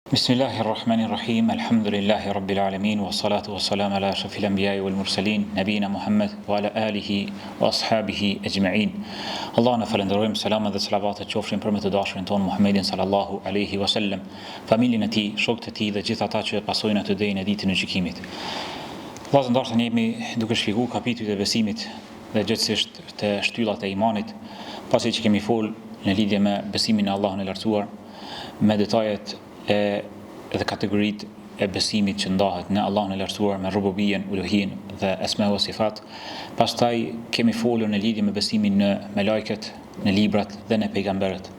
Bismillahirrahmanirrahim. Alhamdulillahi rabbil alamin wa salatu wa salam ala ashrafil anbiya'i wal mursalin nabina Muhammad wa ala alihi wa ashabihi ajma'in. Allah na falenderojmë, selamat dhe selavatet qofshin për me të dashurin ton Muhammedin sallallahu alaihi wasallam, familjen e tij, shokët e tij dhe gjithë ata që pasojnë atë deri në ditën e gjykimit. Vllazë ndarsa ne jemi duke shpjeguar kapitujt e besimit dhe gjithsesi të shtyllat e imanit, pasi që kemi fol në lidhje me besimin në Allahun e lartësuar, me detajet dhe kategoritë e besimit që ndahet në Allahun e lartësuar me rububien, uluhin dhe esma wa sifat. Pastaj kemi folur në lidhje me besimin në melajket, në librat dhe në pejgamberët.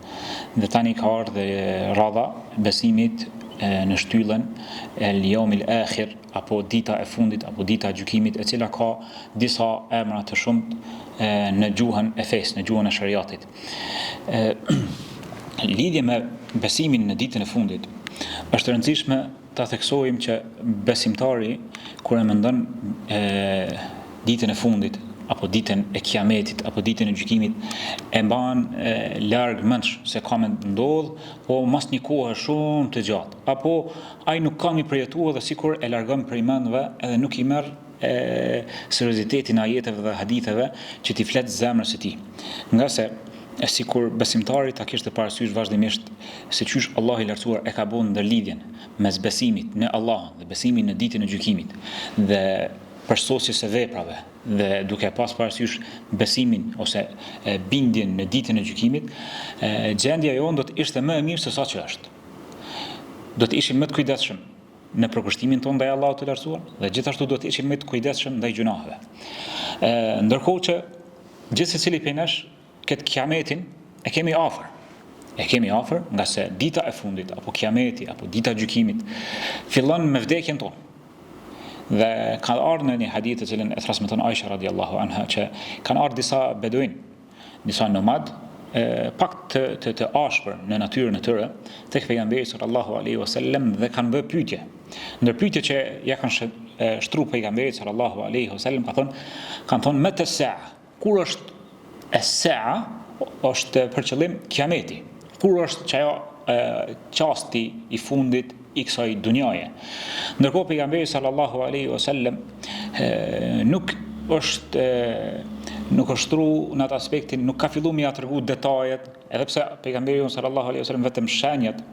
Dhe tani ka ardhur radha besimit në shtyllën el yawmil akhir, apo dita e fundit, apo dita e gjykimit, e cila ka disa emra të shumtë në gjuhën e fesë, në gjuhën e shariatit. Lidhje me besimin në ditën e fundit, është rëndësishme ta theksojmë që besimtari kur e mendon ditën e fundit, apo ditën e kiametit, apo ditën e gjykimit, e mban larg mendsh se ka me ndodh, po mas një kohë shumë të gjatë, apo ai nuk ka mi përjetuar dhe sikur e largon prej mendve edhe nuk i merr seriozitetin e ajeteve dhe haditheve që t'i flet zemrës së tij. Nga se sikur besimtari ta kishte parasysh vazhdimisht se çysh Allahu i lartësuar e ka bën ndërlidhjen mes besimit në Allahun dhe besimin në ditën e gjykimit dhe përsosjes së veprave dhe duke pas parasysh besimin ose bindjen në ditën e gjykimit, gjendja jonë do të ishte më e mirë se sa që është. Do të ishim më të kujdesshëm në përkushtimin tonë ndaj Allahut të lartësuar dhe gjithashtu do të ishim më të kujdesshëm ndaj gjunaheve. Ndërkohë që gjithë secili prej nesh këtë kiametin e kemi afër. E kemi afër nga se dita e fundit, apo kiameti, apo dita e gjykimit, fillon me vdekjen tonë. Dhe ka ardhur në një hadith të cilën e transmeton Aisha radhiyallahu anha që kanë ardhur disa beduin, disa nomad, pak të ashpër në natyrën e tyre, tek pejgamberi sallallahu alaihi wasallam dhe kanë bërë pyetje. Ndër pyetjet që ja kanë shtruar pejgamberit sallallahu alaihi wasallam kanë thonë me të sa'a, kur është es-sa'a, është për qëllim kiameti. Kur është çajo çasti i fundit i kësaj dunjaje. Ndërkohë pejgamberi sallallahu alaihi wasallam nuk është shtru në atë aspektin, nuk ka filluar mi ia tregu detajet, edhe pse pejgamberi sallallahu alaihi wasallam vetëm shenjat,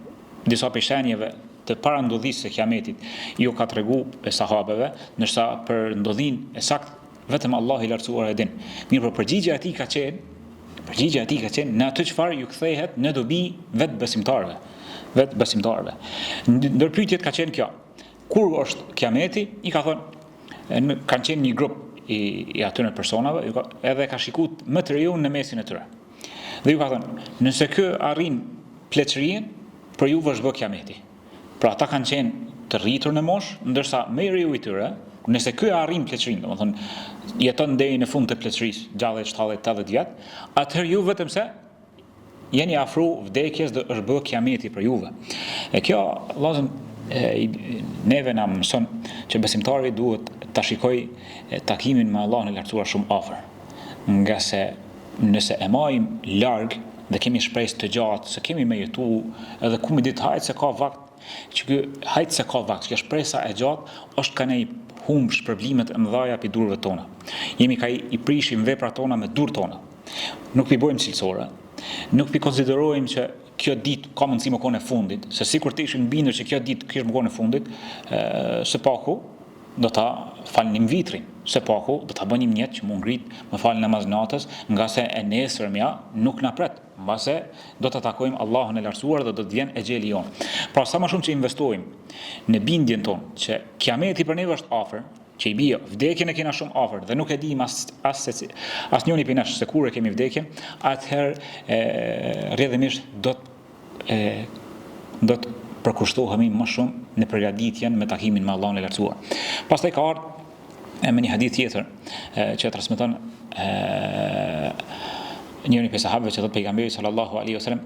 disa prej shenjave të parandodhisë së kiametit ju ka tregu sahabeve, ndërsa për ndodhinë e saktë vetëm Allah i lartësuar e din. Mirë, por përgjigjja e tij ka qenë në atë çfarë ju kthehet në dobi vetë besimtarëve. Ndër pyetjet ka qenë kjo: kur është kiameti? I ka thonë, kanë qenë një grup i atyre personave, edhe ka shikuar më të riun në mesin e tyre. Dhe ju ka thonë, nëse ky arrin pleqërinë, për ju është bë kiameti. Pra ata kanë qenë të rritur në moshë, ndërsa më i riu i tyre, nëse ky arrin pleqërinë, domethënë jeton deri në fund të pleqërisë, 60, 70, 80 vjet, atëherë ju vetëm se jeni afru vdekjes dhe është bë kiameti për juve. E kjo vëllazën neve na mëson që besimtari duhet ta shikojë takimin me Allahun e lartësuar shumë afër. Nga se nëse e marrim larg dhe kemi shpresë të gjatë se kemi me jetu, edhe ku më ditë hajt se ka vakt, që shpresa e gjatë është ka ne humb shpërblimet e mëdha pi durve tona. Jemi ka i prishim veprat tona me dur tona. Nuk pi bojmë cilësore. Nuk pi konsiderojmë që kjo ditë ka mundësi më konë e fundit, se sikur të ishim bindur që kjo ditë kish më konë e fundit, së paku do ta falnim vitrin. Së paku do ta bënim një jetë që mund ngrit më fal namaz natës, nga se e nesërmja nuk na pret. Mbase do të takojmë Allahun e lartësuar dhe do të vjen ejeli jon. Pra sa më shumë që investojmë në bindjen tonë që kiameti për neve është afër, që i bie vdekjen e kena shumë afër dhe nuk e dim asnjëri prej nesh se kur e kemi vdekjen, atëherë rrjedhimisht do të përkushtohemi më shumë në përgatitjen me takimin me Allahun e lartësuar. Pastaj ka ardhur me një hadith tjetër që transmeton njëri prej sahabëve që thot pejgamberi sallallahu alaihi wasallam: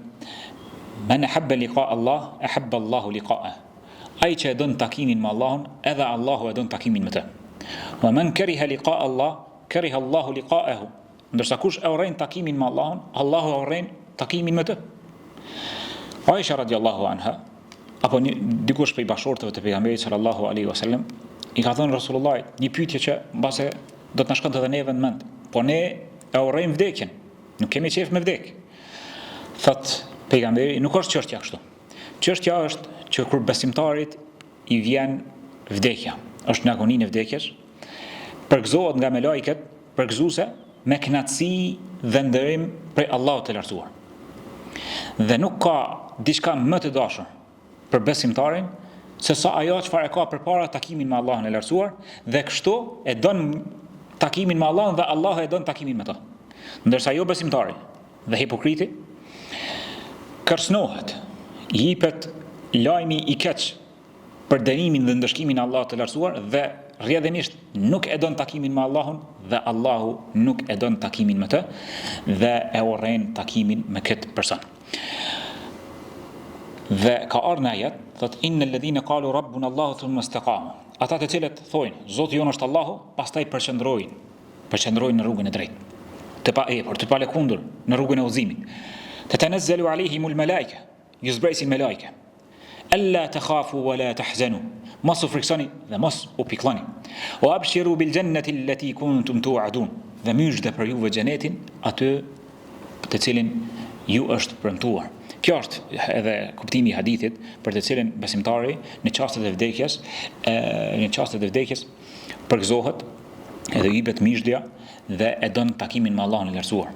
"Man ahabba liqa Allah, ahabba Allahu liqa'ah." Ai që e don takimin me Allahun, edhe Allahu e don takimin me të. "Wa man kariha liqa Allah, kariha Allahu liqa'ahu." Ndërsa kush e urren takimin me Allahun, Allahu e urren takimin me të. Aisha radhiyallahu anha apo dikush prej bashortëve të pejgamberit sallallahu alaihi wasallam i ka thënë Rasulullah një pyetje që mbase do të na shkonte edhe neve në mend. Po ne e urrejmë vdekjen, nuk kemi qef me vdekje. Thot pejgamberi, nuk është çështja kështu. Çështja është që kur besimtarit i vjen vdekja, është në agoninë e vdekjes, përgëzohet nga me lajket, përgëzuese me kënaqësi dhe nderim prej Allahut të lartësuar. Dhe nuk ka diçka më të dashur për besimtarin se sa ajo çfarë ka përpara takimin me Allahun e lartësuar, dhe kështu e don takimin me Allahun dhe Allahu e don takimin me ta. Ndërsa jo besimtari dhe hipokriti kërcënohet, i jepet lajmi i keq për dënimin dhe ndëshkimin e Allahut të lartësuar dhe rrjedhimisht nuk e don takimin me Allahun dhe Allahu nuk e don takimin me të dhe e urren takimin me këtë person. Dhe ka ardhur në ajet, thot innal ladhina qalu rabbuna Allahu thumma istaqamu. Ata të cilët thojnë Zoti jonë është Allahu, pastaj përqendrojnë në rrugën e drejtë. Të pa epër, të pa lëkundur në rrugën e udhëzimit. Tatanazzalu alehimul malaika, ju zbresin me lajke. Alla takhafu wala tahzanu. Mos u friksoni dhe mos u piklloni. O abshiru bil jannati allati kuntum tu'adun. Dhe myshde për juve xhenetin, aty të cilin ju është premtuar. Kjo është edhe kuptimi i hadithit për të cilin besimtari në çastet e vdekjes, përgëzohet edhe i jepet mishdja dhe e don takimin me Allahun e lartësuar.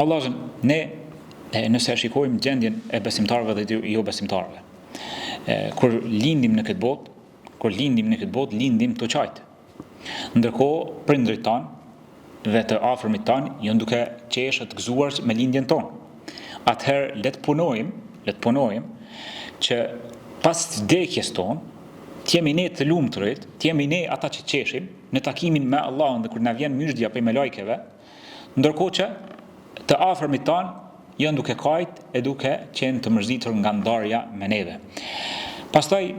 Allahun ne nëse shikojmë gjendjen e besimtarëve dhe jo besimtarëve. Kur lindim në këtë botë, lindim të qajtë. Ndërkohë prindrit tanë dhe të afërmit tanë janë duke qeshë të gëzuar me lindjen tonë. Atëherë le të punojmë që pas vdekjes tonë, t'jemi ne të lumturit, t'jemi ne ata që qeshim në takimin me Allahun dhe kur na vjen myshdja prej me lajkeve, ndërkohë që të afërmit tanë janë duke kajt e duke qenë të mërzitur nga ndarja me neve. Pastaj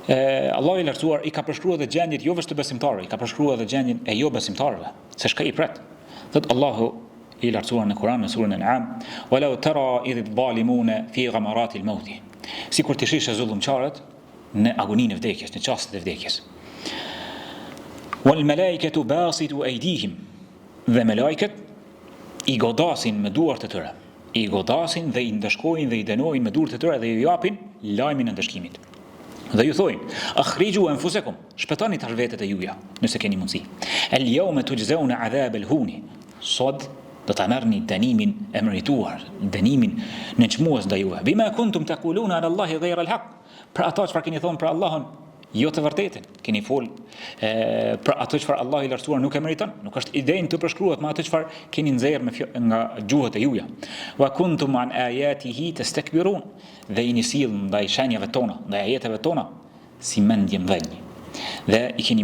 Allahu i lartësuar i ka përshkruar edhe gjendjet jo vetëm të besimtarëve, i ka përshkruar edhe gjendjen e jo besimtarëve, se shka i pret. Thot Allahu i lartësuar në Kur'an në surën An'am, "Walau tara idh adh-dhalimuna fi ghamaratil maut." Sikur të shihë zullumçarët në agoninë e vdekjes, në çastet e vdekjes. "Wal malaikatu basitu aydihim." Dhe me lajket i godasin me duart e tyre. I godasin dhe i ndëshkojnë dhe i dënojnë me duart e tyre dhe i japin lajmin e ndëshkimit. Dhe ju thojnë, akhriju anfusakum, shpëtoni tash vetët e juja, nëse keni mundësi. El yawma tujzauna adhab al-huni. Sot do ta merrni dënimin e merituar, dënimin nënçmues ndaj juve. Bima kuntum taquluna ala Allahi ghayra al-haq. Për ato çfarë keni thonë për Allahun, jo të vërtetën. Keni fol për ato çfarë Allahu i lartësuar nuk e meriton, nuk është idenë të përshkruhet me ato çfarë keni nxjerrë nga gjuhët e juja. Wa kuntum an ayatihi tastakbirun. Dhe i nisil ndaj shenjave tona, ndaj ajeteve tona, si mendje mdhenj. Dhe i keni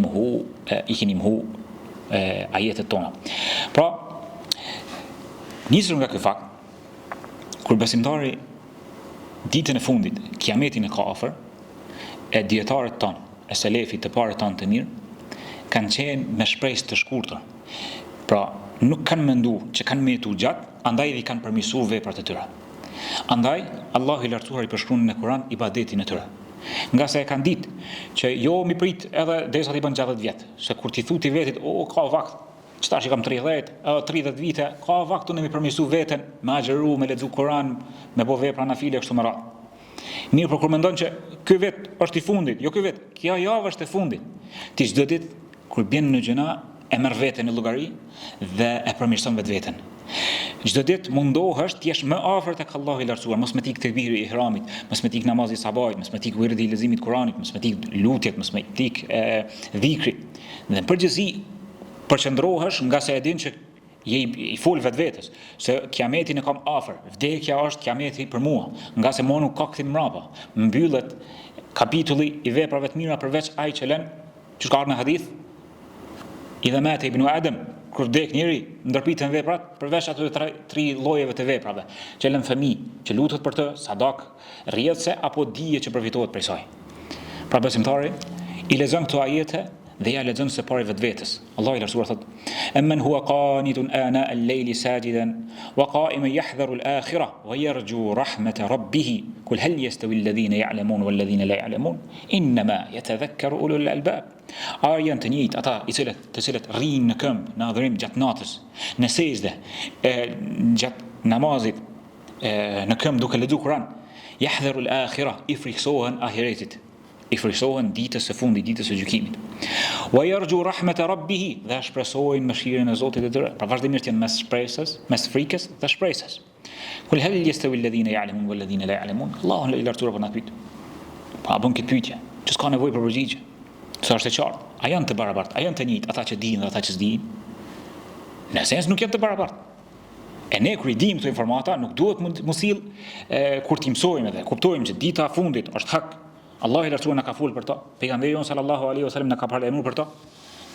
mohu ajetet tona. Pra, nisur nga ky fakt, kur besimtari ditën e fundit, kiametin e ka afër, e dietarët tanë, e selefit të parë tanë të mirë, kanë qenë me shpresë të shkurtër. Pra, nuk kanë menduar që kanë me jetu gjatë, andaj i kanë përmirësuar veprat e tyre. Andaj, Allahu i lartësuar i përshkruan në Kur'an ibadetin e tyre. Nga se e kanë ditë që jo mi prit edhe derisa t'i bën 60 vjet, se kur ti thuti vetit, ka vakt, që tash i kam 30 vite, ka vakt unë mi përmirësu veten, me agjeru, me lexu Kur'an, me bo vepra nafile kështu me radhë. Mirë, por kur mendon që ky vit është i fundit, jo ky vit, kjo javë është e fundit. Ti çdo ditë kur bjen në gjëna e merr veten në llogari dhe e përmirëson vetveten. Çdo ditë mundohesh të jesh më afër tek Allahu i lartësuar, mos me tik tekbiri i ihramit, mos me tik namazi sabahit, mos me tik wirdi i leximit Kuranit, mos me tik lutjet, mos me tik dhikri. Dhe në përgjithësi përqendrohesh nga se e din që je i fol vetvetes, se kiametin e kam afër, vdekja është kiameti për mua, nga se mua nuk ka kthim mbrapa. Mbyllet kapitulli i veprave të mira përveç ai që lën, që ka në hadith, idha mata ibn Adam, kur vdek njëri, ndërpiten veprat përveç ato tri llojeve të veprave, që lën fëmijë, që lutet për të, sadak, rrjedhse apo dije që përfitohet prej saj. Pra besimtari i lexon këto ajete dhe ja lexon së pari vetvetes. Allahu i lartësuar thot: "Amman huwa qanitun ana al-layli sajidan wa qa'iman yahdharu al-akhirah wa yarju rahmata rabbih. Qul hal yastawi alladhina ya'lamun wal ladhina la ya'lamun inma yatadhakkaru ulul albab." A janë të njëjtë ata të cilët rrinë në këmbë, në adhurim gjatë natës, në sejdë, gjatë namazit, në këmbë duke lexuar Kur'an. Yahdharu al-akhirah, i friksohen ahiretit, i friksohen ditës së fundit, ditës së gjykimit. Wa yarju rahmata rabbih, dhe shpresojnë mëshirën e Zotit të tyre. Pra vazhdimisht janë mes shpresës, mes frikës dhe shpresës. Kul hal yastawi alladhina ya'lamun wal ladhina la ya'lamun. Allahu i lartësuar po na pyet. Pa bën këtë pyetje, që s'ka nevojë për përgjigje. Sa është e qartë, a janë të barabartë, a janë të njëjtë ata që dinë dhe ata që s'dinë? Në sens nuk janë të barabartë. E ne kur I dim këto informata, nuk duhet mos sill kur ti mësojmë dhe kuptojmë që dita e fundit është hak. Allahu I lartësuar na ka folur për to. Pejgamberi jon sallallahu alaihi wasallam na ka paralajmëruar për to.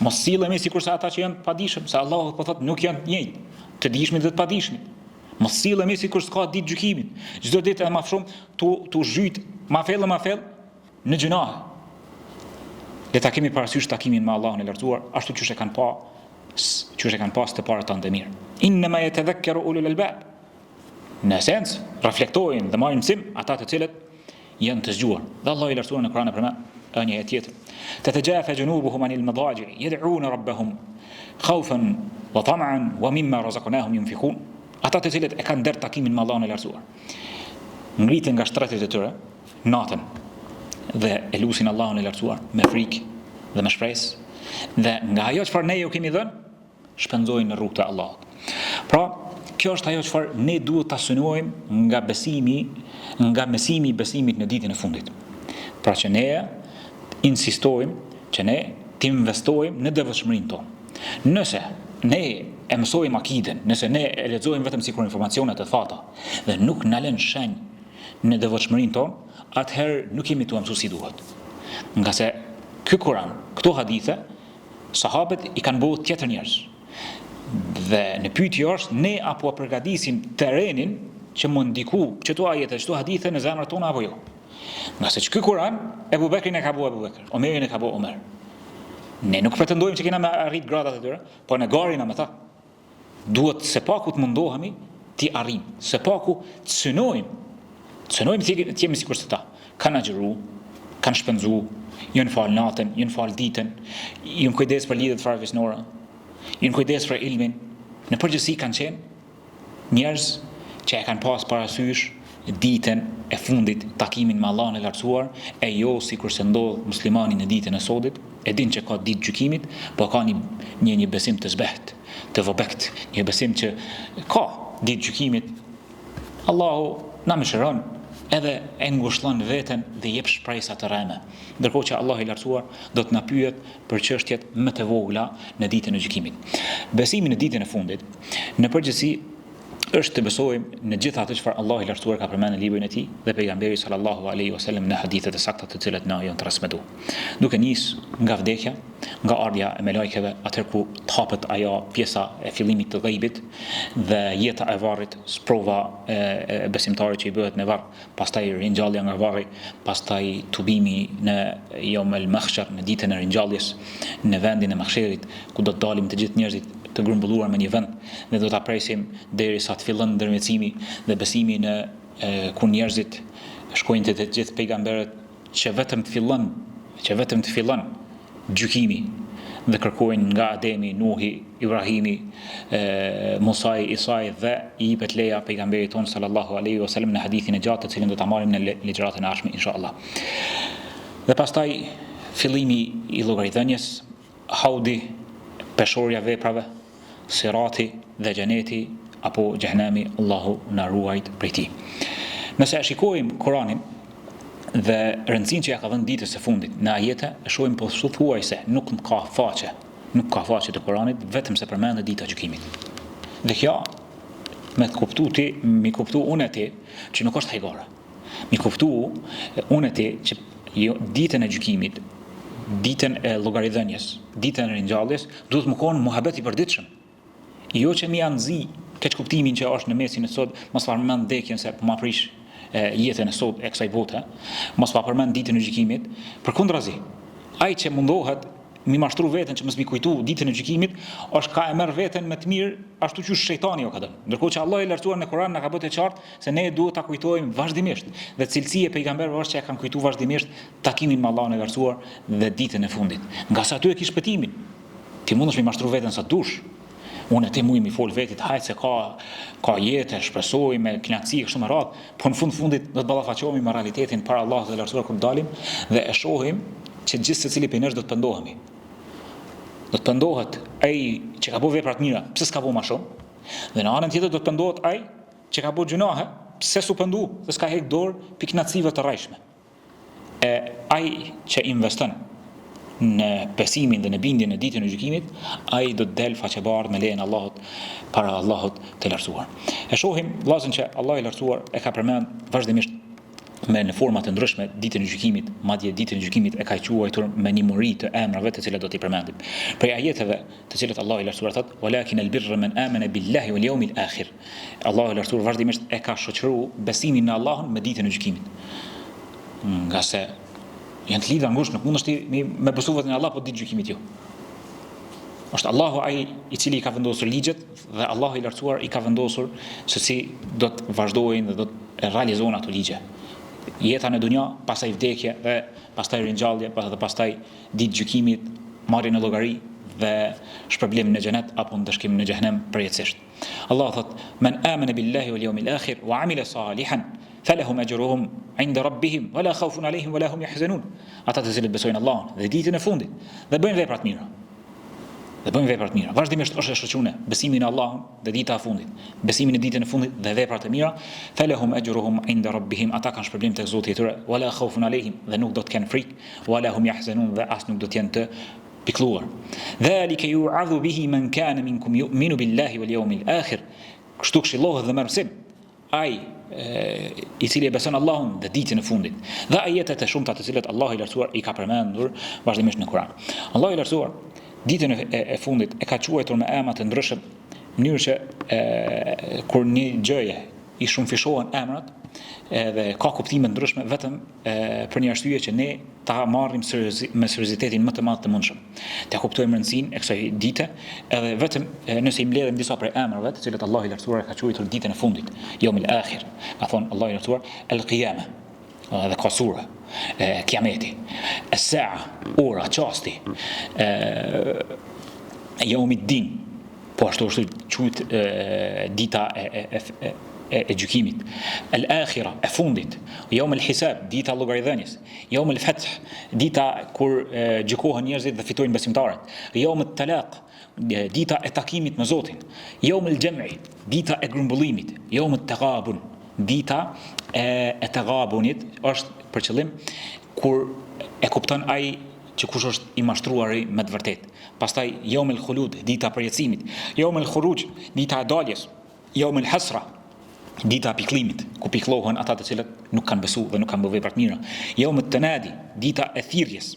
Mos sillemi sikurse ata që janë të padijshëm, se Allahu po thotë nuk janë të njëjtë, të dijshmit dhe të padijshmit. Mos sillemi sikur s'ka ditë gjykimit. Çdo ditë më shumë tu zhyt ma fell në gjunahe. Le ta kemi parasysh takimin me Allahun e lartësuar, ashtu siç e kanë pas të parët tanë të mirë. Inma yatadhakkaru ulul albab. Në sens, reflektojnë dhe marrin mësim ata të cilët janë të zgjuar. Dhe Allahu I lartësuar në Kur'an e përmend një ajet tjetër. Tatajafa junubuhum anil madaji' yad'una rabbahum khawfan wa tam'an wa mimma razaqnahum yunfiqun. Ata të cilët e kanë der takimin me Allahun e lartësuar, ngriten nga shtretet e tyre natën dhe e lusin Allahun e lartësuar me frikë dhe me shpresë, dhe nga ajo çfarë ne ju kemi dhënë, shpenzojnë në rrugën e Allahut. Pra, kjo është ajo çfarë ne duhet ta synojmë nga mesimi I besimit në ditën e fundit. Pra që ne insistojmë që ne të investojmë në devotshmërinë tonë. Nëse ne e mësojmë akiden, nëse ne e lexojmë vetëm sikur informacione të thata dhe nuk na lën shenjë në devotshmërinë tonë, atëherë nuk jemi tu mësuar si duhet. Nga se ky Kur'an, këto hadithe, sahabët I kanë bërë tjetër njerëz. Dhe në pyetje është ne apo përgatisim terrenin që mund ndiku çdo ajete, çdo hadithe në zemrat tona apo jo. Nga se ky Kur'an, Ebu Bekrin e ka bërë Ebu Bekr, Omerin e ka bërë Omer. Ne nuk pretendojmë që kena me arrit gradat e tyre, po në garina me ta. Duhet se paku të mundohemi ti arrim, se paku të synojmë të jemi sikur se ta. Kanë agjëru, kanë shpenzu, janë fal natën, janë fal ditën, janë kujdes për lidhjet fare fisnore, janë kujdes për ilmin. Në përgjithësi kanë qenë njerëz që e kanë pas parasysh ditën e fundit, takimin me Allahun e lartësuar, e jo sikur se ndodh muslimani në ditën e sodit, e din që ka ditë gjykimit, po ka një besim të zbeht, të vobekt, një besim që ka ditë gjykimit. Allahu na mëshiron edhe e ngushëllon veten dhe jep shpresa të rreme. Ndërkohë që Allahu I lartësuar do të na pyet për çështjet më të vogla në ditën e gjykimit. Besimi në ditën e fundit, në përgjithësi, është të besojmë në gjithë atë çfarë Allahu I lartësuar ka përmendur në librin e tij dhe pejgamberi sallallahu alaihi wasallam në hadithet e sakta të cilat na janë transmetuar. Duke nis nga vdekja, nga ardha e melekëve, atëherë ku të hapet ajo pjesa e fillimit të ghaibit dhe jeta e varrit, sprova e besimtarit që I bëhet në varr, pastaj ringjallja nga varri, pastaj tubimi në yawm al-mahshar, në ditën e ringjalljes, në vendin e mahsherit ku do të dalim të gjithë njerëzit të grumbulluar me një vend dhe do ta presim derisa të fillon ndërmjetësimi dhe besimi në ku njerëzit shkojnë te të gjithë pejgamberët që vetëm të fillon gjykimi dhe kërkojnë nga Ademi, Nuhi, Ibrahimi, Musa, Isa dhe I jepet leja pejgamberit ton sallallahu alaihi wasallam në hadithin e gjatë të cilin do ta marrim në ligjëratën e ardhshme inshallah. Dhe pastaj fillimi I llogaridhënies, haudi, peshorja veprave, sirati dhe xheneti apo xhenami, Allahu na ruajt prej tij. Nëse shikojmë Kur'anin dhe rëndësinë që ja ka dhënë ditës së fundit në ajete, e shohim pothuajse nuk ka faqe të Kur'anit vetëm se përmendet dita e gjykimit. Dhe kjo me kuptu unë atë që nuk është hajgare. Mi kuptu unë atë që ditën e gjykimit, ditën e llogaridhënies, ditën e ringjalljes, duhet më konë muhabet I përditshëm. Jo që mi anëzi keq kuptimin që është në mesin e sot, mos përmend vdekjen se po ma prish jetën e sot e kësaj bote, mos pa përmend ditën e gjykimit, përkundrazi. Ai që mundohet mi mashtru veten që mos mi kujtu ditën e gjykimit, është ka e merr veten më të mirë ashtu që shejtani jo ka dhënë. Ndërkohë që Allah i lartësuar në Kur'an na ka bërë të qartë se ne duhet ta kujtojmë vazhdimisht. Dhe cilësia e pejgamberëve është që e kanë kujtuar vazhdimisht takimin me Allahun e lartësuar dhe ditën e fundit. Nga sa aty e kish shpëtimin. Ti mundesh mi mashtru veten sa dush. Unë ti muj mi fol vetit, hajt se ka jetë, shpresoj me knatësi kështu me radhë, po në fundit do të ballafaqohemi me realitetin para Allahut të lartësuar kur dalim dhe e shohim që gjithë secili prej nesh do të pendohemi. Do të pendohet ai që ka bërë vepra të mira, pse s'ka bërë më shumë? Dhe në anën tjetër do të pendohet ai që ka bërë gjunahe, pse s'u pendu, dhe s'ka heq dorë pi knatësive të rrajshme. Ai që investon në besimin dhe në bindjen e ditën e gjykimit, ai do të del faqebardh me lejen e Allahut para Allahut të lartësuar. E shohim vllazën që Allahu i lartësuar e ka përmend vazhdimisht në forma të ndryshme ditën e gjykimit, madje ditën e gjykimit e ka quajtur me nimëri të emrave të cilat do t'i përmendim. Prej ajeteve të cilat Allahu i lartësuar thotë: "Walakin al-birra man amana billahi wal yawmil akhir." Allahu i lartësuar vazhdimisht e ka shoqëruar besimin në Allahun me ditën e gjykimit. Nga se janë të lidhura ngushtë, nuk mundesh ti me besu vetëm në Allah, po ditë gjykimit jo. Është Allahu ai i cili i ka vendosur ligjet dhe Allahu i lartësuar i ka vendosur se si do të vazhdojnë dhe do të realizojnë ato ligje. Jeta në dunja, pastaj vdekje dhe pastaj ringjallje, dhe pastaj ditë gjykimit, marrjen në llogari dhe shpërblimin në xhenet apo ndëshkimin në xhenem përjetësisht. Allah thot: "Men amana billahi wal yawmil akhir wa amila salihan falahum ajruhum 'inda rabbihim wala khawfun 'alayhim wala hum yahzanun." Ata të cilët besojnë Allahun dhe ditën e fundit dhe bëjnë vepra të mira. Vazhdimisht është e shoqëruar besimin në Allahun dhe dita e fundit, besimin në ditën e fundit dhe veprat e mira, falahum ajruhum 'inda rabbihim, ata kanë shpërblim tek Zoti i tyre, wala khawfun 'alayhim, dhe nuk do të kenë frikë, wala hum yahzanun, dhe as nuk do të jenë të pikëlluar. Dhalika yu'adhu bihi man kana minkum yu'minu billahi wal yawmil akhir. Kështu këshillohet dhe merr mësim ai i cili e beson Allahun dhe ditën e fundit. Dhe ajetet e shumta të cilat Allahu i lartësuar i ka përmendur vazhdimisht në Kur'an. Allahu i lartësuar ditën e fundit e ka quajtur me emra të ndryshëm, në mënyrë që kur një gjëje i shumëfishohen emrat dhe ka kuptime ndryshme vetëm për një arsye që ne ta marrim me seriozitetin më të madh të mundshëm. Ta kuptojmë rëndësinë e kësaj dite edhe vetëm nëse i mbledhim disa prej emrave të cilët Allahu i lartësuar ka quajtur ditën e fundit, Yawmil Akhir. Ka thonë Allahu i lartësuar Al-Qiyama, dhe ka sura Kiameti, As-Sa'a, ora, çasti, Yawmiddin, po ashtu është quajt dita e gjykimit, Al-Akhira, e fundit, Yawm al-Hisab, dita e llogaridhënies, Yawm al-Fath, dita kur gjykohen njerëzit dhe fitojnë besimtarët, Yawm al-Talaq, dita e takimit me Zotin, Yawm al-Jam'i, dita e grumbullimit, Yawm al-Taghabun, dita e taghabunit është për qëllim kur e kupton ai që kush është i mashtruari me të vërtet. Pastaj Yawm al-Khulud, dita e përjetësimit, Yawm al-Khuruj, dita e daljes, Yawm al-Hasra, dita e pikëllimit, ku pikëllohen ata të cilët nuk kanë besu dhe nuk kanë bërë vepra të mira. Yawm al-Tanadi, dita e thirrjes,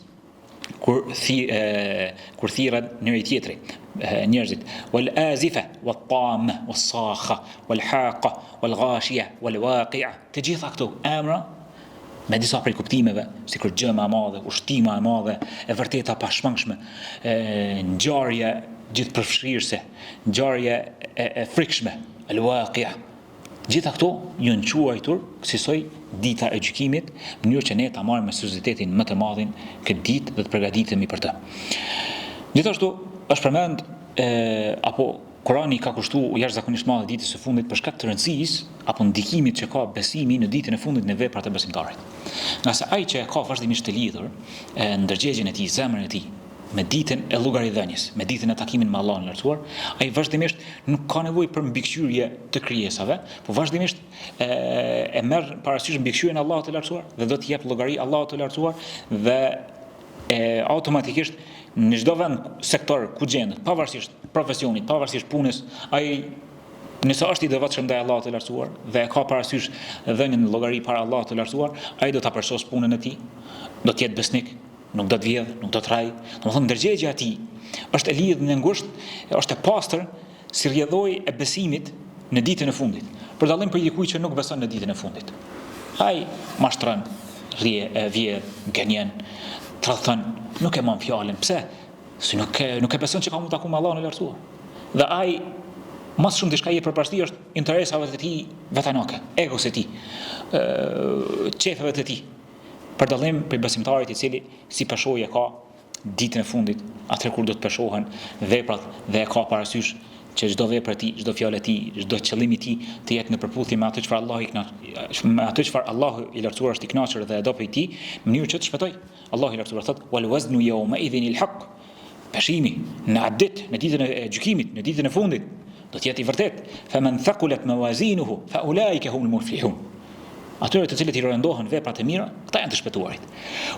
kur thirren njëri tjetri njerëzit, wal azifa wat tamma was sakha wal haqa wal ghashiya wal waqi'a. Të gjitha këto emra me disa prej kuptimeve, sikur gjëma e madhe, ushtima e madhe, e vërteta pashmangshme, ngjarje gjithëpërfshirëse, ngjarje e frikshme, al waqi'a. Gjitha këto janë quajtur kësaj dita e gjykimit, në mënyrë që ne ta marrim me seriozitetin më të madhin këtë ditë dhe të përgatitemi për të. Gjithashtu është përmend apo Kurani ka kushtuar jashtëzakonisht madhe ditës së fundit për shkak të rëndësisë apo ndikimit që ka besimi në ditën e fundit në veprat e besimtarit. Nga se ai që ka vazhdimisht të lidhur ndërgjegjen e tij, zemrën e tij me ditën e llogaridhënies, me ditën e takimit me Allahun e lartësuar, ai vazhdimisht nuk ka nevojë për mbikëqyrje të krijesave, por vazhdimisht e merr parasysh mbikëqyrjen e Allahut të lartësuar dhe do të jep llogari Allahut të lartësuar dhe automatikisht në çdo vend sektor ku gjendet, pavarësisht profesionit, pavarësisht punës, ai nëse është i devotshëm ndaj Allahut të lartësuar dhe ka parasysh dhënien e llogari para Allahut të lartësuar, ai do ta përsos punën e tij, do të jetë besnik, nuk do të vjedh, nuk do të rraj. Domethënë ndërgjegja e tij është e lidhur në ngushtë, është e pastër si rrjedhoi e besimit në ditën e fundit. Për dallim për dikujt që nuk beson në ditën e fundit. Ai mashtron, vjedh, gënjen, tradhton, nuk e mban fjalën. Pse? Si nuk e beson që ka mund të taku me Allahun e lartësuar. Dhe ai mas shumë diçka i përparësi është interesave të tij vetanake, egos e tij, qefeve të tij. Për dallim për besimtarit i cili si peshojë ka ditën e fundit, atë kur do të peshohen veprat dhe e ka parasysh që çdo vepër e tij, çdo fjalë e tij, çdo qëllim i tij të jetë në përputhje me atë çfarë Allahu i lartësuar është i kënaqur dhe e do prej tij, në mënyrë që të shpëtoj. Allahu i lartësuar thotë: "Wal waznu yawma idhin al-haq." Peshimi në atë në ditën e gjykimit, në ditën e fundit, do të jetë i vërtet. Faman thaqulat mawazinuhu fa ulaika humul muflihun. Atyre të cilët i rëndohen veprat e mira, këta janë të shpëtuarit.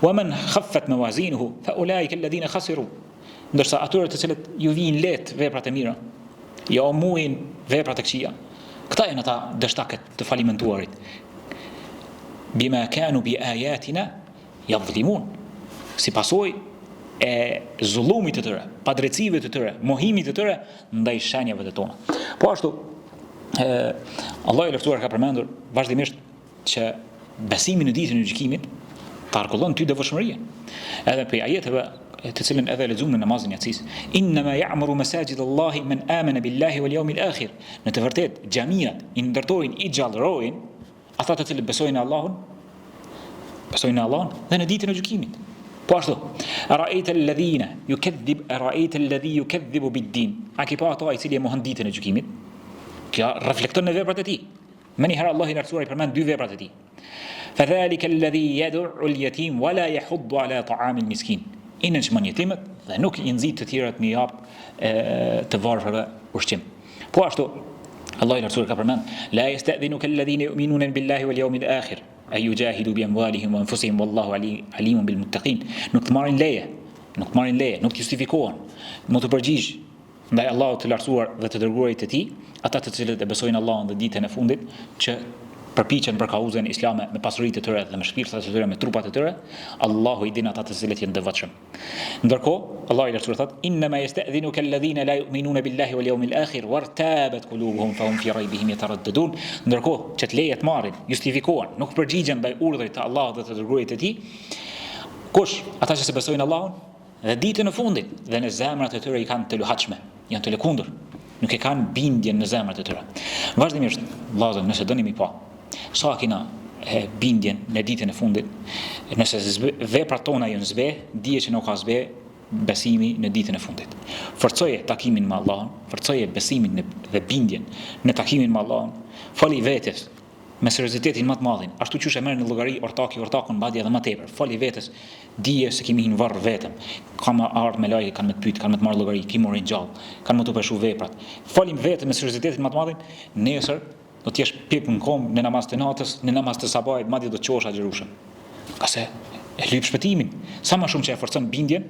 Wa man khaffat mawazinuhu fa ulaika alladhina khasiru. Ndërsa atyre të cilët ju vijnë lehtë veprat e mira, jo muin veprat e këqija, këta janë ata dështakët të falimentuarit. Bima kanu bi ayatina yadhlimun. Si pasojë e zullumit të tyre, padrejtësive të tyre, mohimit të tyre ndaj shenjave të tona. Po ashtu, Allah i lartësuar ka përmendur vazhdimisht që besimi në ditën e gjykimit të arkullon ty devotshmërinë. Edhe për ajeteve të cilën edhe lexuam në namazin e yatsis, innama ya'muru masajid Allahi man amana billahi wal yawmil akhir. Në të vërtetë xhamiat i ndërtojnë, i gjallërojnë ata të cilët besojnë në Allahun, dhe në ditën e gjykimit. Po ashtu, ara'aita alladhi yukadhibu bid-din. A ke pa ata i cili e mohon ditën e gjykimit? Kjo reflekton në veprat e tij. Mëni herë Allah i lartësuar i përmend dy veprat e tij. Fadhalika alladhi yad'u al-yatim wa la yahuddu ala ta'am al-miskin. Inën që manjetimet dhe nuk i nxit të tjerët në jap të varfërve ushqim. Po ashtu, Allah i lartësuar ka përmend: la yasta'dhinuka alladhina yu'minuna billahi wal yawmil akhir ay yujahidu bi amwalihim wa anfusihim wallahu alimun bil muttaqin. Nuk të marrin leje, nuk të justifikohen, nuk të përgjigj ndaj Allahut të lartësuar dhe të dërguarit të tij, ata të cilët e besojnë Allahun dhe ditën e fundit, që përpiqen për kauzën islame me pasuritë e tyre dhe me shpirtat e tyre, me trupat e tyre. Allahu i din ata të cilët janë devotshëm. Ndërkohë, Allahu i lartësuar thotë: innama yasta'dhinuka alladhina la yu'minuna billahi wal yawmil akhir wartabat qulubuhum fahum fi raybihim yataraddadun. Ndërkohë, që të lejet marrin, justifikohen, nuk përgjigjen ndaj urdhrit të Allahut dhe të dërguarit të tij. Kush? Ata që besojnë Allahun dhe ditën e fundit dhe në zemrat e tyre i kanë të luhatshme, janë të lëkundur, nuk e kanë bindjen në zemrat e tyre. Vazhdimisht, vëllezër, nëse doni mi pa sa kena bindjen në ditën e fundit, nëse veprat tona janë zbe, dije që nuk ka zbe besimi në ditën e fundit. Forcoje takimin me Allahun, forcoje besimin dhe bindjen në takimin me Allahun, fali vetes me seriozitetin më të madhin, ashtu që e merr në llogari ortakun mbadje edhe më tepër. Fali vetes, dije se kemi një varr vetëm. Kam ardhur me lajë, kanë më të pyet, kanë më të marr llogari, kim morin gjallë, kanë më të peshu veprat. Falim vetë me seriozitetin më të madhin, nesër do të jesh pip në kom në namaz të natës, në namaz të sabahit, madje do të qosh agjërushëm. Qase e lyp shpëtimin. Sa më shumë që e forcon bindjen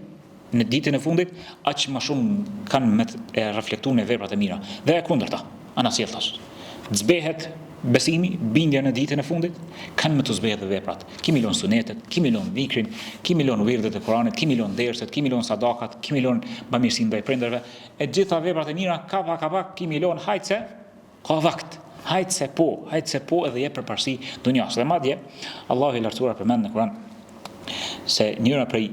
në ditën e fundit, aq më shumë kanë me reflektuar në veprat e mira. Dhe e kundërta, anasjelltas. Zbehet besimi, bindja në ditën e fundit, kanë më të zbehet dhe veprat. Ki milon sunetet, ki milon dhikrin, ki milon virdet e Kuranit, ki milon derset, ki milon sadakat, ki milon bamirësinë ndaj prindërve. E gjitha veprat e mira ka vak, ki milon hajtse, ka vakt. Hajtse po edhe jep përparësi dunjas. Dhe madje Allahu i lartësuar përmend në Kur'an se njëra prej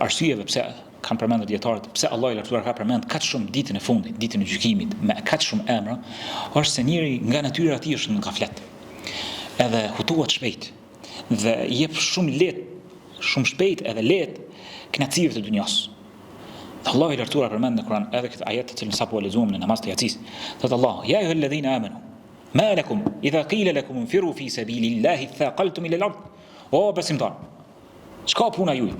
arsyeve pse kanë përmendur dietarët, pse Allahu i lartësuar ka përmend kaq shumë ditën e fundit, ditën e gjykimit me kaq shumë emra, është se njëri nga natyra e tij është në gaflet. Edhe hutohet shpejt dhe jep shumë shpejt edhe lehtë kënaqësive të dunjas. Allah i lartësuar përmend në Kur'an edhe këtë ajet të cilën sapo e lexuam në namaz të yatsis. Thotë Allah: ya ayyuhalladhina amanu ma lakum idha qila lakum infiru fi sabilillahi thaqaltum ila al-ard. O besimtar, çka puna juaj?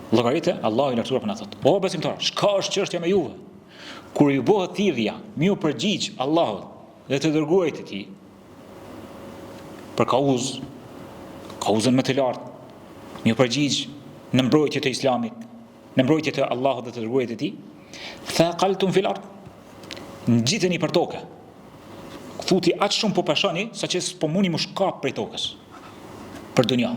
Llogaritë Allah i lartësuar po na thotë: o besimtar, çka është çështja me juve? Kur ju bëhet thirrja, miu përgjigj Allahut dhe të dërguarit të tij për kauzën më të lartë, miu përgjigj në mbrojtje të Islamit, në mbrojtje të Allahut dhe të dërguarit të tij, thaqaltum fil ard. Ngjiteni për tokë. Thuti aq shumë po peshoni saqë s'po mundi më shkap prej tokës. Për dunja.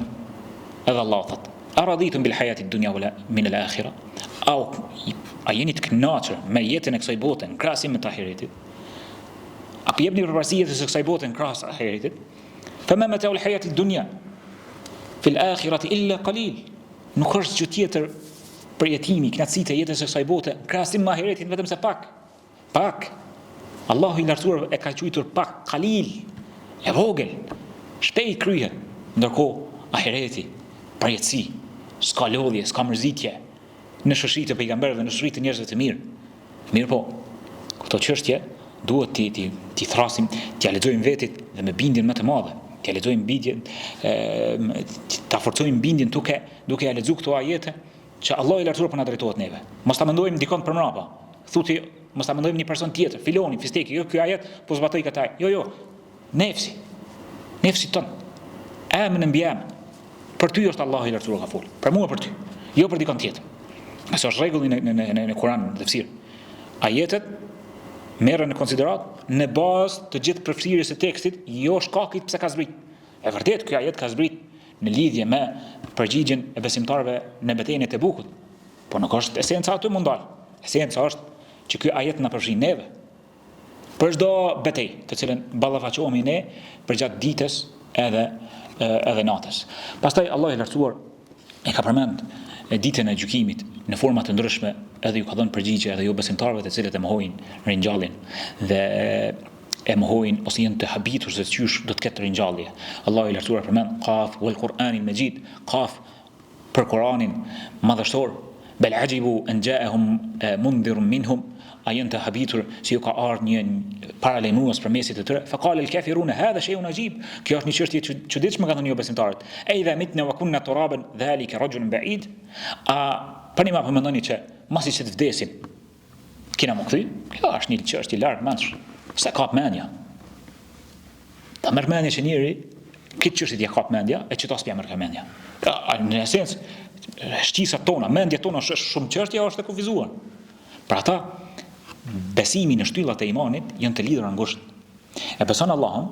Edhe Allah thot: "Araditum bil hayati ad-dunya wala min al-akhirah?" A jeni të kënaqur me jetën e kësaj bote në krahasim me të ahiretit? Apo jepni përparësi jetës së kësaj bote në krahas ahiretit? Fama mata'u al-hayati ad-dunya fil akhirati illa qalil. Nuk është gjë tjetër përjetimi, knatësitë e jetës së kësaj bote, krahasim me ahiretin vetëm se pak. Pak. Allahu i lartësuar e ka quajtur pak, qalil, e vogël, shpejt kryhet. Ndërkohë ahireti, përjetësi, s'ka lodhje, s'ka mërzitje në shoqëritë e pejgamberëve, në shoqëritë e njerëzve të mirë. Mirë po, këto çështje duhet ti thrasim, t'ia lexojmë vetit dhe me bindjen më të madhe. T'ia lexojmë bindjen, ta forcojmë bindjen duke ja lexuar këto ajete që Allah i lartësuar po na drejtohet neve. Mos ta mendojmë dikon për mbrapa. Thuti, mos ta mendojmë një person tjetër, filoni, fisteki, jo ky ajet po zbatoi këtaj. Jo. Nefsi. Nefsi ton. Amën mbi amën. Për ty është Allah i lartësuar ka fol. Për mua për ty, jo për dikon tjetër. Nëse është rregulli në Kur'an, në tafsir. Ajetet merren në konsiderat në bazë të gjithë përfshirjes së tekstit, jo shkakit pse ka zbrit. E vërtet ky ajet ka zbrit në lidhje me përgjigjen e besimtarëve në betejën e Tebukut. Po nuk është esenca aty mund dal. Esenca është që ky ajet na përfshin neve. Për çdo betejë, të cilën ballafaqohemi ne përgjatë ditës edhe natës. Pastaj Allah i lartësuar e ka përmend ditën e gjykimit në forma të ndryshme, edhe ju ka dhënë përgjigje edhe jo besimtarëve të cilët e mohojnë ringjalljen dhe e mohojnë ose janë të habitur se çysh do të ketë ringjallje. Allahu i lartësuar përmend Qaf wal Qur'anil Majid, Qaf për Kur'anin madhështor, bel ajibu an ja'ahum mundhirun minhum, a janë të habitur se ju ka ardhur një paralajmues për mesit të tyre. Fa qala al kafirun hadha shay'un ajib. Kjo është një çështje e çuditshme kanë thënë jo besimtarët. E idha mitna wa kunna turaban dhalika rajulun ba'id. Pani ma përmendoni që masi që të vdesim kena më kthy. Kjo është një çështje larg mendsh. Sa ka mendja. Ta merr mendja që njëri këtë çështje ja ka mendja e që ta s'pja merr mendja. Në esencë shqisat tona, mendja tona është shumë çështje është e kufizuar. Për ata besimi në shtyllat e imanit janë të lidhura ngushtë. E beson Allahun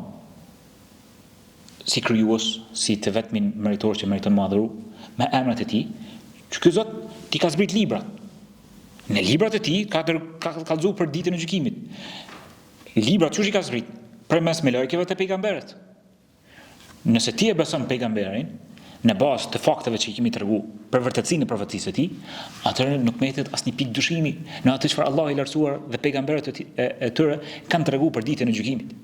si krijues, si të vetmin meritor që meriton madhëru, me emrat e tij, që ky Zot ti ka zbrit libra. Në librat e tij ka kallëzuar për ditën e gjykimit. Librat çuçi ka zbrit përmes melekëve të pejgamberët. Nëse ti e beson pejgamberin në bazë të fakteve që i kemi treguar për vërtetësinë e profecisë së tij, atëherë nuk mbetet asnjë pikë dyshimi në atë çfarë Allahu i lartësuar dhe pejgamberët e tyre kanë treguar për ditën e gjykimit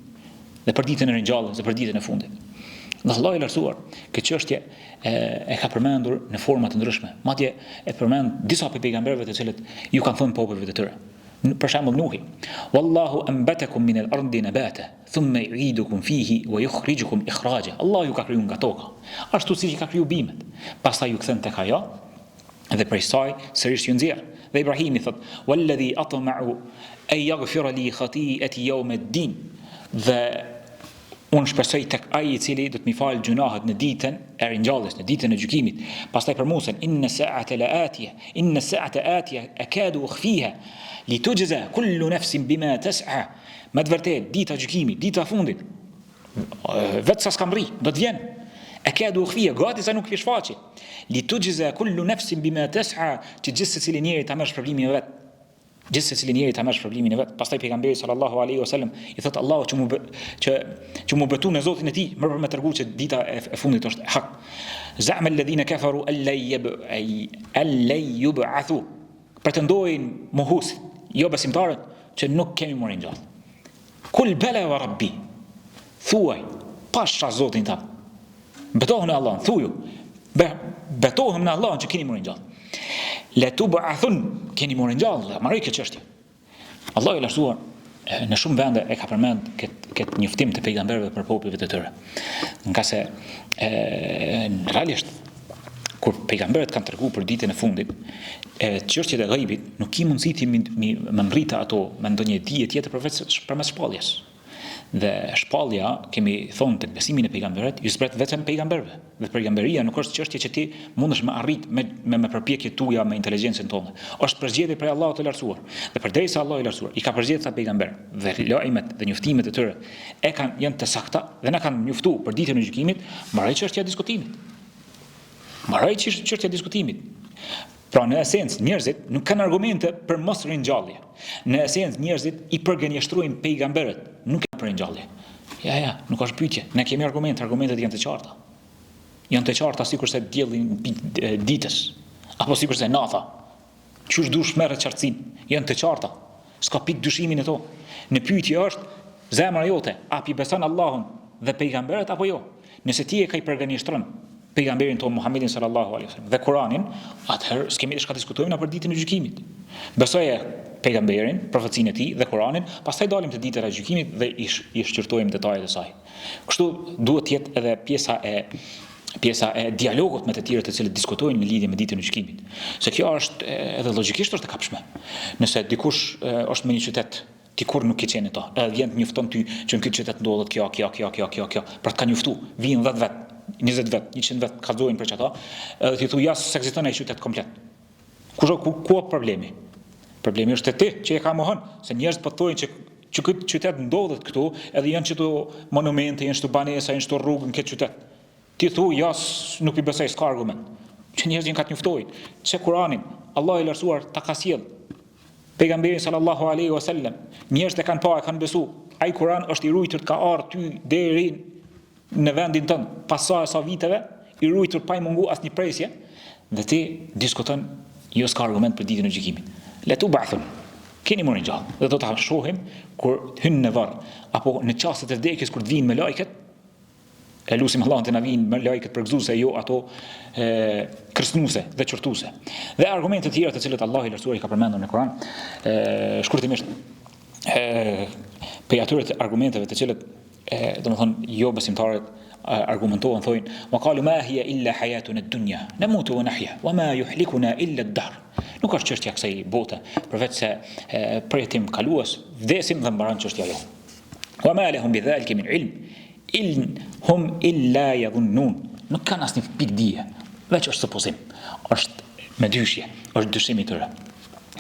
dhe për ditën e ringjalljes dhe për ditën e fundit. Dhe Allahu i lartësuar këtë çështje e ka përmendur në forma të ndryshme. Madje e përmend disa pejgamberëve të cilët ju kanë thënë popujve të tyre. Për shembull Nuhi, wallahu anbatakum min al-ardi nabata thumma yu'idukum fihi wa yukhrijukum ikhraja. Allahu ju ka krijuar nga toka, ashtu siç i ka krijuar bimët. Pastaj ju kthen tek ajo dhe prej saj sërish ju nxjerr. Dhe Ibrahimi thot, walladhi atma'u ay yaghfira li khati'ati yawm ad-din. Dhe unë shpresoj tek ai i cili do të më fal gjunahet në ditën e ringjalljes, në ditën e gjykimit. Pastaj për Musa, inna sa'ata atiya akadu ukhfiha litujza kullu nafsin bima tas'a. Me të vërtetë dita e gjykimit, dita e fundit, vetë sa s'kam rri, do të vjen. Akadu ukhfiha, gati sa nuk i shfaqi. Litujza kullu nafsin bima tas'a, që gjithë secili njeri ta merr shpërblimin e vet. Gjithë secili njeri ta merr shpërblimin e vet. Pastaj pejgamberi sallallahu alaihi wasallam i thot Allahu që mu betu në Zotin e tij, më për me tregu që dita e fundit është hak. Za'ma alladhina kafaru alla yub'athu. Pretendojnë mohusit, jo besimtarët, që nuk kemi më ringjallë. Kul bala wa rabbi. Thuaj, pasha Zotin ta. Betohem në Allahun, thuju. Betohem në Allahun që keni më ringjallë. La tub'athun, keni më ringjallë, marrë këtë çështje. Allahu i lartësuar në shumë vende e ka përmend këtë njoftim të pejgamberëve për popujve të tyre. Nga se realisht kur pejgamberët kanë treguar për ditën e fundit, çështjet e ghaibit nuk i mundësi ti më ngrita ato me ndonjë dije tjetër përmes shpalljes. Dhe shpallja, kemi thonë të besimin e pejgamberët, ju zbret vetëm pejgamberëve. Dhe pejgamberia nuk është çështje që ti mundesh me arrit me përpjekjet tuaja, me inteligjencën tonë. Është përzgjedhje prej Allahut të lartësuar. Dhe përderisa Allahu i lartësuar i ka përzgjedhur ta pejgamber dhe lajmet dhe njoftimet e tyre janë të sakta dhe na kanë njoftuar për ditën e gjykimit, mbaroi çështja e diskutimit. Mbaroi çështja e diskutimit. Pra në esencë njerëzit nuk kanë argumente për mos ringjallje. Në esencë njerëzit i përgënjeshtrojnë pejgamberët, nuk kanë për ringjallje. Ja, nuk është pyetje. Ne kemi argumente, argumentet janë të qarta. Janë të qarta sikurse dielli ditës, apo sikurse nata. Qysh dush merret qartësinë, janë të qarta. S'ka pikë dyshimin e to. Në pyetje është zemra jote, a pi beson Allahun dhe pejgamberët apo jo? Nëse ti e ke përgënjeshtron pejgamberin ton Muhammedin sallallahu alaihi wasallam dhe Kur'anin, atëherë s'kemi çka diskutojmë për ditën e gjykimit. Besoje pejgamberin, profecinë e tij dhe Kur'anin, pastaj dalim te dita e gjykimit dhe i shqyrtojmë detajet e saj. Kështu duhet të jetë edhe pjesa e dialogut me të tjerët të cilët diskutojnë në lidhje me ditën e gjykimit. Se kjo është edhe logjikisht është e kapshme. Nëse dikush është me një qytet ti kur nuk ke qenë to, edhe vjen të njofton ty që në këtë qytet ndodhet kjo, për të ka njoftu, vinë 10 vet, 20 vet, 100 vet kallzojnë për çata, edhe ti thua ja s'ekziston ai qytet komplet. Ku problemi? Problemi është te ti që e ka mohon, se njerëzit po thonë që këtë qytet ndodhet këtu, edhe janë këtu monumente, janë këtu banesa, janë këtu rrugë në këtë qytet. Ti thua ja nuk i besoj, s'ka argument. Që njerëzit ka të njoftojnë, që Kur'anin Allah i lartësuar ta ka sjell pejgamberi sallallahu alaihi wasallam, njerëzit e kanë pa, e kanë besu. Ai Kur'an është i ruajtur, ka ardhur ty deri në vendin tënd, pas sa viteve, i ruajtur pa i mungu asnjë presje, dhe ti diskuton jo s'ka argument për ditën e gjykimit. Le tu ba'thun. Keni morën gjallë, dhe do ta shohim kur hyn në varr, apo në çastet e vdekjes kur të vinë me lajket, e lusim Allahun të na vinë me lajket përgëzuese, jo ato kërcënuese dhe qortuese. Dhe argumente të tjera të cilët Allahu i lartësuar i ka përmendur në Kur'an, shkurtimisht për atyre të argumenteve të cilët domethënë jo besimtarët argumentojnë, thojnë wa qalu ma hiya illa hayatuna ad-dunya namutu wa nahya wa ma yuhlikuna illa ad-dahr. Nuk është çështja kësaj bote, përveç se për jetim kalues, vdesim dhe mbaron çështja jote. Wa ma lahum bidhalika min ilm in hum illa yadhunnun. Nuk kanë asnjë pikë dije, veç është supozim, është me dyshje, është dyshim i tyre.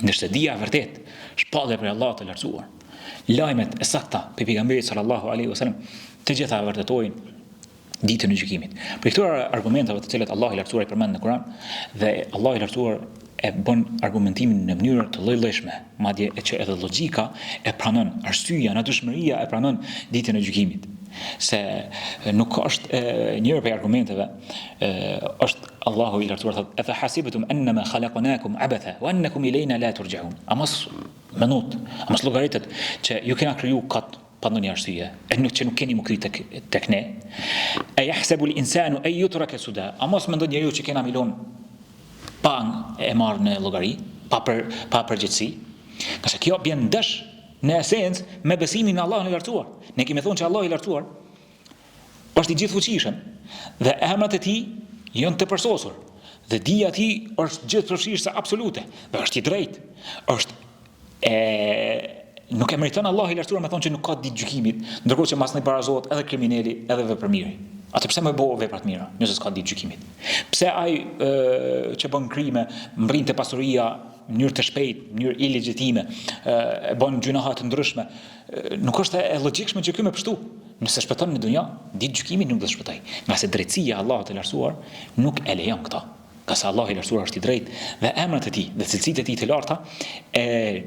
Ndërsa dia e vërtet shpallë për Allah të lartësuar. Lajmet e sakta për pejgamberin sallallahu alaihi wasallam të gjitha vërtetojnë ditën e gjykimit. Për këtyre argumenteve të cilat Allahu i lartësuar i përmend në Kur'an, dhe Allahu i lartësuar e bën argumentimin në mënyrë të lloj-llojshme, madje që edhe logjika e pranon, arsyeja, natyrshmëria e pranon ditën e gjykimit. Se nuk është njëra prej argumenteve është Allahu i lartësuar thotë afa hasibtum annama khalaqnakum abatha wa annakum ilayna la turja'un. Amos menut, amos llogaritet që ju kena kriju kat pa ndonjë arsye, e nuk që nuk keni më kry tek ne. E yahsabu al-insanu ay yutraka suda. Amos mendon njeriu që kena milon pa e marrë në llogari, pa përgjegjësi. Qase kjo bën ndesh në esencë me besimin në Allahun e lartësuar. Ne kemi thonë që Allahu i lartësuar është i gjithfuqishëm dhe emrat e tij janë të përsosur dhe dija e tij është gjithëpërfshirëse absolute dhe është i drejtë. Është nuk e meriton Allahu i lartësuar me thonë që nuk ka ditë gjykimit, ndërkohë që mbas ne barazohet edhe kriminali edhe veprëmiri. Atë pse më bëu vepra të mira, nëse s'ka ditë gjykimit? Pse ai që bën krime, mbrinte pasuria në mënyrë të shpejtë, në mënyrë ilegjitime, bën gjunahe të ndryshme, nuk është e logjikshme që ky më pështu. Nëse shpëton në dunja, ditë gjykimit nuk do të shpëtoj. Nga se drejtësia e Allahut të lartësuar nuk e lejon këtë. Ka se Allahu i lartësuar është i drejtë dhe emrat e tij dhe cilësitë e tij të larta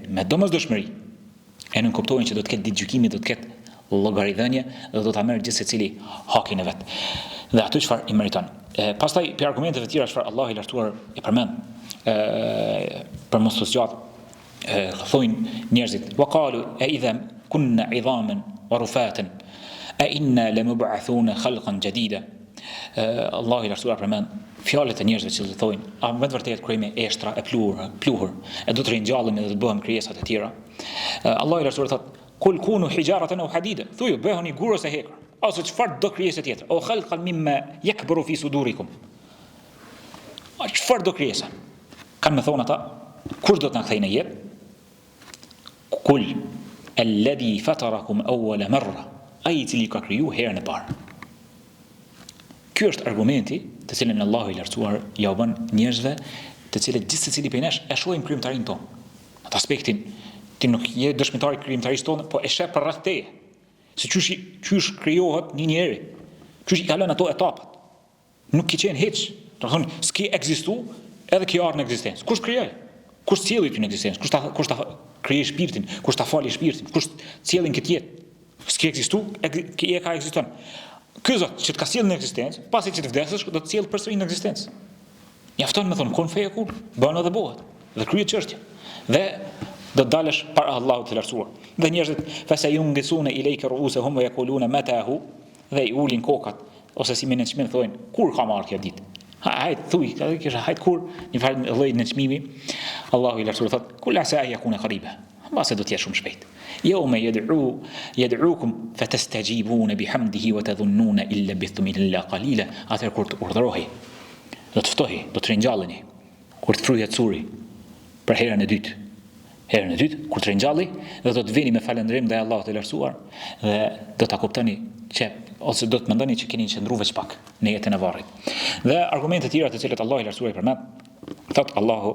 me domosdoshmëri e nënkuptojnë që do të ketë ditë gjykimit, do të ketë llogaridhënie dhe do ta merr gjithë secili hakin e vet. Dhe atë çfarë i meriton. Pastaj për argumenteve të tjera çfarë Allahu i lartësuar i përmend për mos të zgjat, thonë njerëzit wa qalu a idha kunna idhaman wa rufatan a inna lamub'athuna khalqan jadida. Allahu i lartësuar përmend fjalët e njerëzve që thonë a me të vërtetë krijimi eshtra e pluhur e do të ringjallemi dhe do të bëhem krijesat e tjera. Allahu i lartësuar thotë kul kunu hijaratan aw hadida, thuju bëhuni gurë ose hekër, ose çfarë do krijesë tjetër, o khalqan mimma yakburu fi sudurikum. Çfarë do krijesë? Kanë më thonë ata, kush do të na kthejë në jetë? Kul alladhi fatarakum awwala marra, ai i cili ka kriju herën e parë. Ky është argumenti të cilin Allahu i lartësuar ja u bën njerëzve, të cilët gjithë secili prej nesh e shohim krijimtarin ton. Atë aspektin ti nuk je dëshmitar i krijimtarisë tonë, po e sheh për rreth teje. Se qysh krijohet një njeri, qysh i kalon ato etapat. Nuk ki qenë hiç, do të thonë s'ki ekzistu edhe ki ardhur në ekzistencë. Kush krijoi? Kush sjell'i ty në ekzistencë? Kush ta krijoi shpirtin? Kush ta fali shpirtin? Kush sjellin këtë jetë? S'ki ekzistu, e ka ekziston. Ky Zot që të ka sjellë në ekzistencë, pasi që të vdesësh, do të sjellë përsëri në ekzistencë. Mjafton me thonë, kun feje kur, bën edhe bëhet. dhe kryet çështja. Dhe do të dalësh para Allahut të lartësuar. Dhe njerëzit fasayungisuna ilayka ru'usahum wa yaquluna matahu, dhe i ulin kokat ose si me çmim thonë kur ka marrë kjo ditë. Hajt thuj, kisha hajt kur një farë lloj në çmimi. Allahu i lartësuar thotë kul asa yakuna qariba. Mbase do të jetë shumë shpejt. Yawma yad'ukum fatastajibuna bihamdihi wa tadhunnuna illa bithum illa qalila. Atë kur të urdhërohej, do të ftohej, do të ringjalleni. Kur të thryhet suri për herën e dytë. Herën e dytë kur të ringjallej dhe do të vini me falënderim ndaj Allahut të lartësuar dhe do ta kuptoni që ose do të mendoni që keni qëndruar veç pak në jetën e varrit. Dhe argumente të tjera të cilat Allahu i lartësuar i përmend, thot Allahu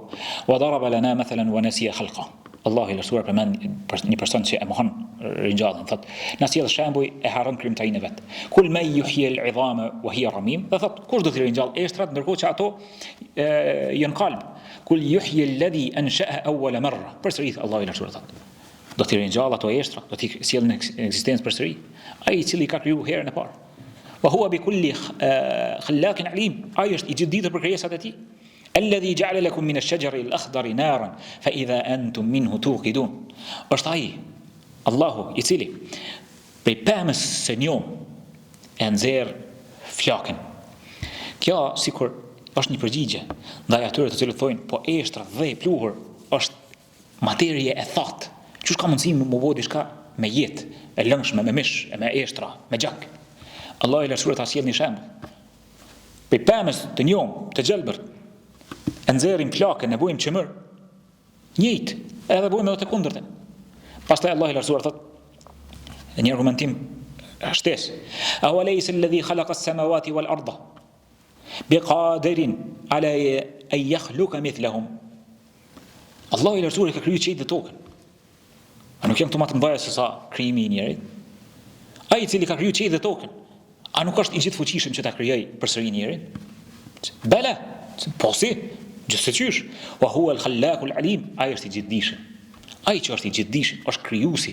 wa daraba lana mathalan wa nasiya khalqa. Allahu i lartësuar përmend për një person që e mohon ringjalljen, thot na sjell shembuj e harron krijimtarinë e vet. Kul may yuhyi al-'idhama wa hiya ramim. Dhe thot kush do të ringjall eshtrat ndërkohë që ato janë kalb. Kul yuhyi alladhi ansha'aha awwala marra. Përsëri Allahu i lartësuar thot do të ringjall ato eshtra, do të sjell në ekzistencë përsëri ai i cili ka kriju herën e parë. Wa huwa bi kulli khallaqin alim. Ai është i gjithditur për krijesat e tij. Alladhi ja'ala lakum min ash-shajari al-akhdari naran fa idha antum minhu tuqidun. Është ai Allahu i cili prej pemës së njom e nxjerr flakën. Kjo sikur është një përgjigje ndaj atyre të cilët thonë po eshtra dhe pluhur është materie e thatë. Çu ka mundësi më bëu diçka me jetë, e lëngshme, me mish, me eshtra, me gjak. Allah i lartësuar ta sjell një shembull. Prej pemës të njom, të gjelbërt, e nxjerrim flakën, e bujmë çmër. Njëjtë, edhe bujmë edhe të kundërtën. Pastaj Allah i lartësuar thotë një argumentim shtesë. Aw laysa alladhi khalaqa as-samawati wal arda biqadirin ala an yakhluqa mithlahum. Allah i lartësuar ka krijuar qiellin dhe tokën. A nuk janë këto më të mëdha se sa krijimi i njerit? Ai i cili ka krijuar qiellin dhe tokën, a nuk është i gjithfuqishëm që ta krijojë përsëri njerin? Bela, po si, gjithsesi. Wa huwa al-khallaqul alim, ai është i gjithdijshëm. Ai që është i gjithdijshëm, është krijuesi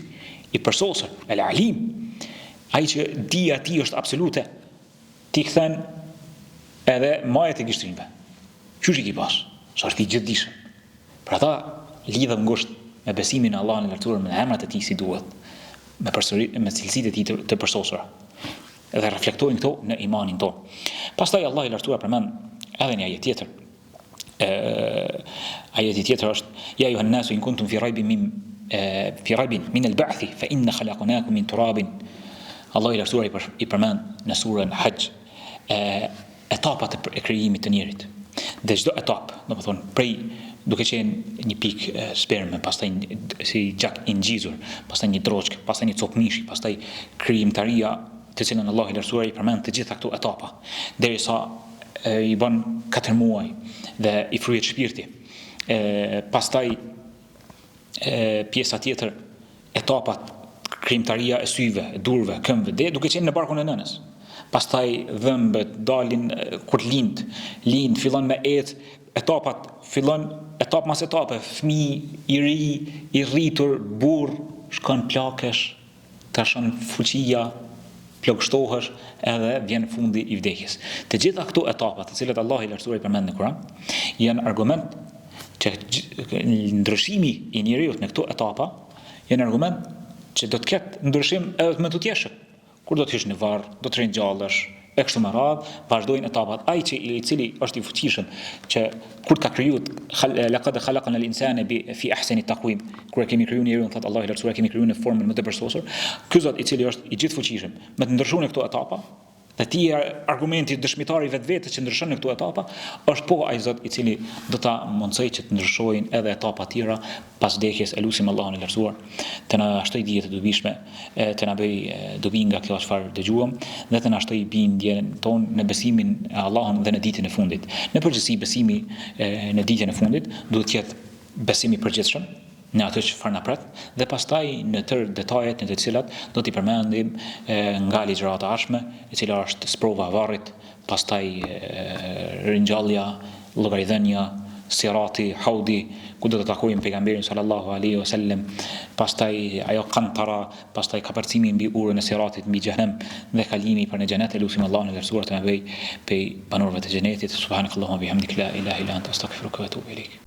i përsosur, al-alim. Ai që dija e tij është absolute. Ti kthen edhe majet e gishtinëve. Qysh i ki pas? Sa është i gjithdijshëm. Për ata lidhëm ngushtë me besimin në Allahun e lartësuar, me emrat e tij si duhet, me cilësitë e tij të përsosura. Dhe reflektojnë këto në imanin tonë. Pastaj Allah i lartësuar përmend edhe një ajet tjetër. Ajeti tjetër është ja ayuhan nasu in kuntum fi raybin min al-ba'th fa inna khalaqnakum min turabin. Allah i lartësuar i përmend në surën Hajj etapat e krijimit të njerit. Dhe çdo etapë, domethënë prej duke qenë një pikë sperme, pastaj si gjak i ngjizur, pastaj një droçk, pastaj një copë mishi, pastaj krijimtaria të cilën Allah i lartësuar i përmend të gjitha këto etapa, derisa i bën 4 muaj dhe i fryhet shpirti. Pastaj pjesa tjetër, etapat krijimtaria e syve, durve, këmbëve, dhe duke qenë në barkun e nënës. Pastaj dhëmbët dalin kur lind fillon me etapat, fillon etapë mas etape, fëmijë i ri, i rritur, burr, shkon plakesh, tashon fuqia, plagështohesh, edhe vjen fundi i vdekjes. Të gjitha këto etapa, të cilat Allah i lartësuar i përmend në Kur'an, janë argument që ndryshimi i njeriut në këto etapa janë argument që do të ketë ndryshim edhe me të tjeshëm. Kur do të hysh në varr, do të ringjallësh, e kështu me radhë, vazhdojnë etapat. Ai i cili është i fuqishëm që kur ka krijuar laqad khalaqna al-insana fi ahsani taqwim, kur e kemi krijuar njeriu, thot Allah i lartësuar, kemi krijuar në formën më të përsosur. Ky Zot i cili është i gjithfuqishëm, me të ndryshon këto etapa, dhe ti argumenti dëshmitari vetvete që ndryshon në këto etapa, është po ai Zot i cili do ta mundsoj që të ndryshojnë edhe etapa tjera pas vdekjes. Elusim Allahun e lartësuar të na shtoj dije të dobishme, të na bëj dobi nga kjo çfarë dëgjuam, dhe të na shtoj bindjen tonë në besimin e Allahun dhe në ditën e fundit. Në përgjithësi besimi në ditën e fundit duhet të jetë besimi i përgjithshëm në atë që farë na pret, dhe pastaj në tërë detajet në të cilat do t'i përmendim nga ligjërata ashme, e cila është sprova e varrit, pastaj ringjallja, llogaridhënia, sirati, haudi, ku do të takojmë pejgamberin sallallahu alaihi wasallam, pastaj ajo kantara, pastaj kapërcimi mbi urën e siratit mbi xhenem dhe kalimi për në xhenet. Elusim Allahun e lartësuar të na bëj pej banorëve të xhenetit. Subhanakallahumma bihamdika la ilaha illa anta astaghfiruka wa atubu ilaik.